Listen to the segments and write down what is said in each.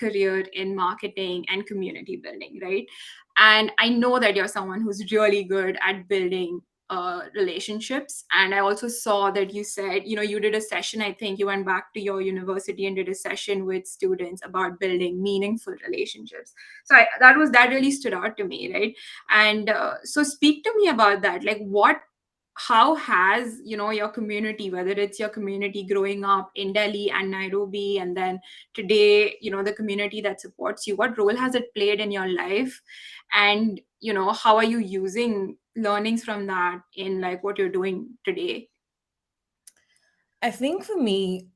career in marketing and community building, right? And I know that you're someone who's really good at building relationships. And I also saw that you said, you did a session. I think you went back to your university and did a session with students about building meaningful relationships. So that really stood out to me, right? And so speak to me about that. Like, how has your community, whether it's your community growing up in Delhi and Nairobi, and then today, the community that supports you, what role has it played in your life? And how are you using learnings from that in like what you're doing today? I think for me,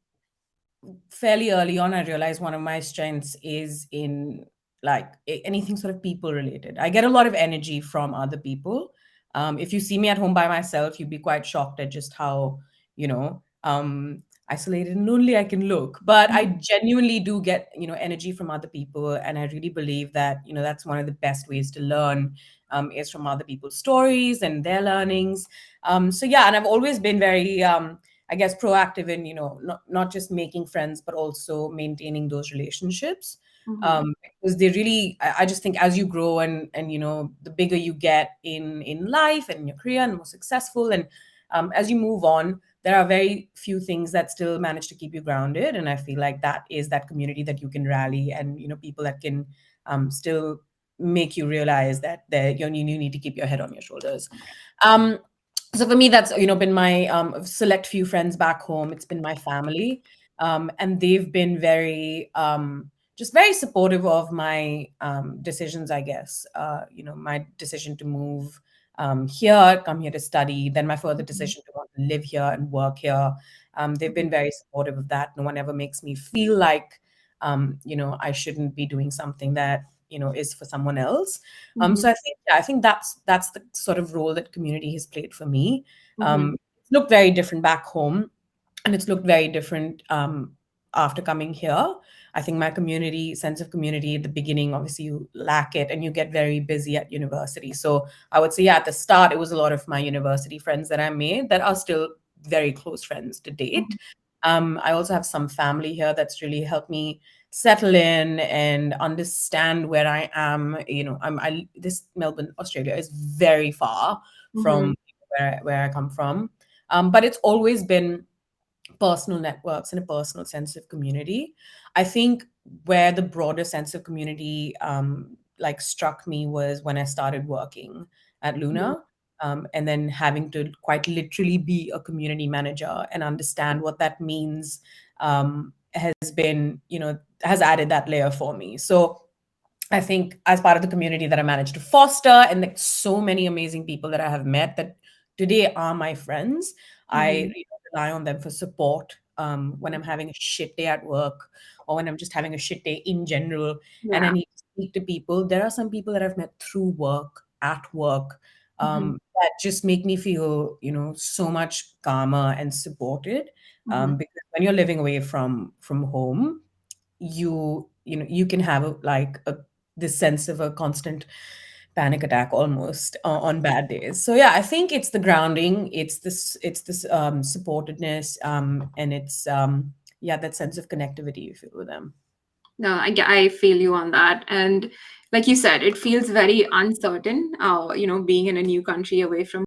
fairly early on, I realized one of my strengths is in like anything sort of people related. I get a lot of energy from other people. If you see me at home by myself, you'd be quite shocked at just how, you know, isolated and lonely I can look. But I genuinely do get, energy from other people. And I really believe that, that's one of the best ways to learn, is from other people's stories and their learnings. So yeah, and I've always been very, I guess, proactive in, not just making friends, but also maintaining those relationships. Mm-hmm. Because they really, I just think as you grow and, the bigger you get in life and in your career and more successful. And as you move on, there are very few things that still manage to keep you grounded. And I feel like that is that community that you can rally and, people that can still make you realize that you need to keep your head on your shoulders. Um, so for me, that's been my select few friends back home. It's been my family, and they've been very just very supportive of my decisions. I guess my decision to move here, come here to study, then my further decision to want to live here and work here. They've been very supportive of that. No one ever makes me feel like I shouldn't be doing something that is for someone else. Mm-hmm. So I think that's the sort of role that community has played for me. Mm-hmm. It's looked very different back home, and it's looked very different after coming here. I think my community sense of community at the beginning, obviously, you lack it, and you get very busy at university. So I would say, yeah, at the start, it was a lot of my university friends that I made that are still very close friends to date. I also have some family here that's really helped me settle in and understand where I am. This Melbourne, Australia is very far Mm-hmm. from where I come from. But it's always been personal networks and a personal sense of community. I think where the broader sense of community like struck me was when I started working at Luna. And then having to quite literally be a community manager and understand what that means has been, has added that layer for me. So I think as part of the community that I managed to foster, and like so many amazing people that I have met that today are my friends, I Mm-hmm. rely on them for support when I'm having a shit day at work or when I'm just having a shit day in general and I Yeah. need to speak to people. There are some people that I've met through work, at work, Mm-hmm. that just make me feel, so much calmer and supported. Mm-hmm. Because when you're living away from home, you can have this sense of a constant panic attack almost on bad days. So yeah, I think it's the grounding, it's this supportedness, and it's yeah, that sense of connectivity you feel with them. No, I feel you on that. And like you said, it feels very uncertain, being in a new country away from